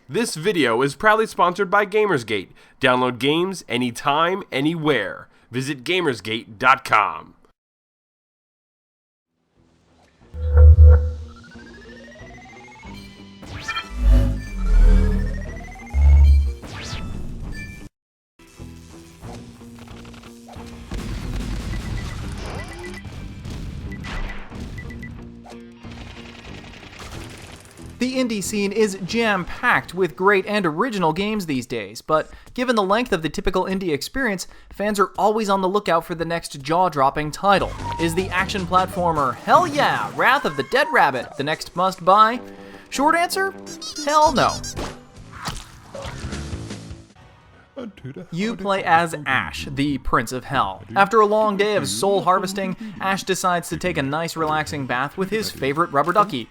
This video is proudly sponsored by Gamersgate. Download games anytime, anywhere. Visit Gamersgate.com. The indie scene is jam-packed with great and original games these days, but given the length of the typical indie experience, fans are always on the lookout for the next jaw-dropping title. Is the action platformer Hell Yeah! Wrath of the Dead Rabbit the next must-buy? Short answer? Hell no. You play as Ash, the Prince of Hell. After a long day of soul harvesting, Ash decides to take a nice relaxing bath with his favorite rubber ducky.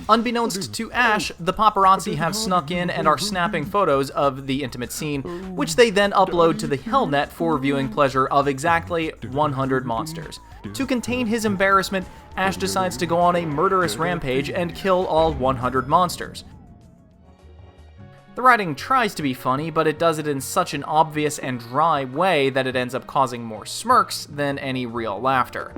Unbeknownst to Ash, the paparazzi have snuck in and are snapping photos of the intimate scene, which they then upload to the Hellnet for viewing pleasure of exactly 100 monsters. To contain his embarrassment, Ash decides to go on a murderous rampage and kill all 100 monsters. The writing tries to be funny, but it does it in such an obvious and dry way that it ends up causing more smirks than any real laughter.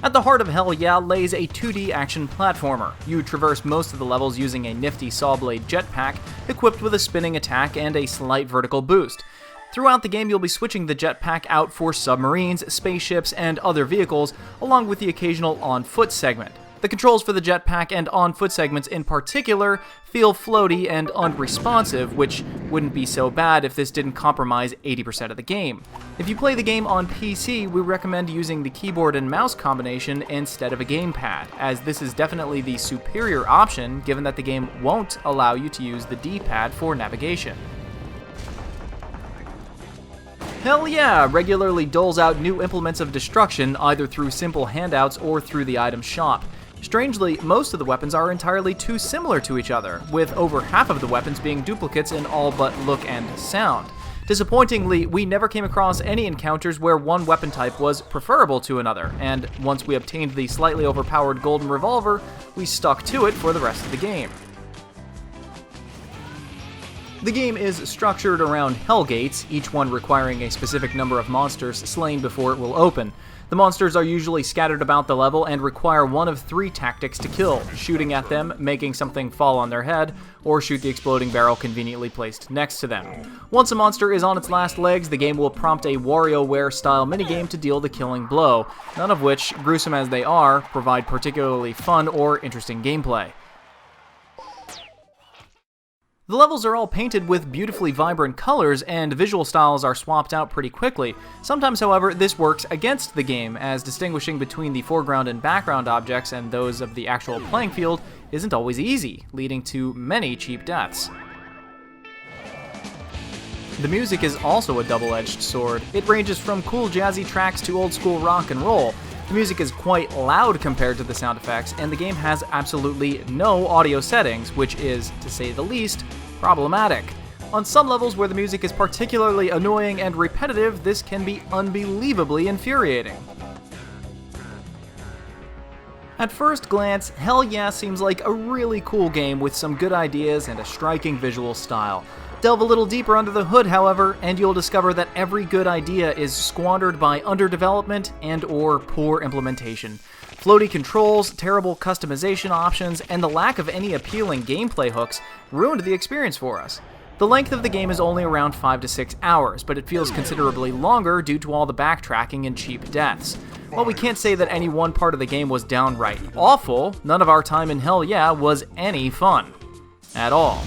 At the heart of Hell Yeah lays a 2D action platformer. You traverse most of the levels using a nifty sawblade jetpack, equipped with a spinning attack and a slight vertical boost. Throughout the game, you'll be switching the jetpack out for submarines, spaceships, and other vehicles, along with the occasional on-foot segment. The controls for the jetpack and on-foot segments in particular feel floaty and unresponsive, which wouldn't be so bad if this didn't compromise 80% of the game. If you play the game on PC, we recommend using the keyboard and mouse combination instead of a gamepad, as this is definitely the superior option given that the game won't allow you to use the D-pad for navigation. Hell Yeah regularly doles out new implements of destruction either through simple handouts or through the item shop. Strangely, most of the weapons are entirely too similar to each other, with over half of the weapons being duplicates in all but look and sound. Disappointingly, we never came across any encounters where one weapon type was preferable to another, and once we obtained the slightly overpowered golden revolver, we stuck to it for the rest of the game. The game is structured around hell gates, each one requiring a specific number of monsters slain before it will open. The monsters are usually scattered about the level and require one of three tactics to kill: shooting at them, making something fall on their head, or shoot the exploding barrel conveniently placed next to them. Once a monster is on its last legs, the game will prompt a WarioWare-style minigame to deal the killing blow, none of which, gruesome as they are, provide particularly fun or interesting gameplay. The levels are all painted with beautifully vibrant colors, and visual styles are swapped out pretty quickly. Sometimes, however, this works against the game, as distinguishing between the foreground and background objects and those of the actual playing field isn't always easy, leading to many cheap deaths. The music is also a double-edged sword. It ranges from cool jazzy tracks to old-school rock and roll. The music is quite loud compared to the sound effects, and the game has absolutely no audio settings, which is, to say the least, problematic. On some levels where the music is particularly annoying and repetitive, this can be unbelievably infuriating. At first glance, Hell Yeah seems like a really cool game with some good ideas and a striking visual style. Delve a little deeper under the hood, however, and you'll discover that every good idea is squandered by underdevelopment and/or poor implementation. Floaty controls, terrible customization options, and the lack of any appealing gameplay hooks ruined the experience for us. The length of the game is only around 5 to 6 hours, but it feels considerably longer due to all the backtracking and cheap deaths. While we can't say that any one part of the game was downright awful, none of our time in Hell Yeah was any fun. At all.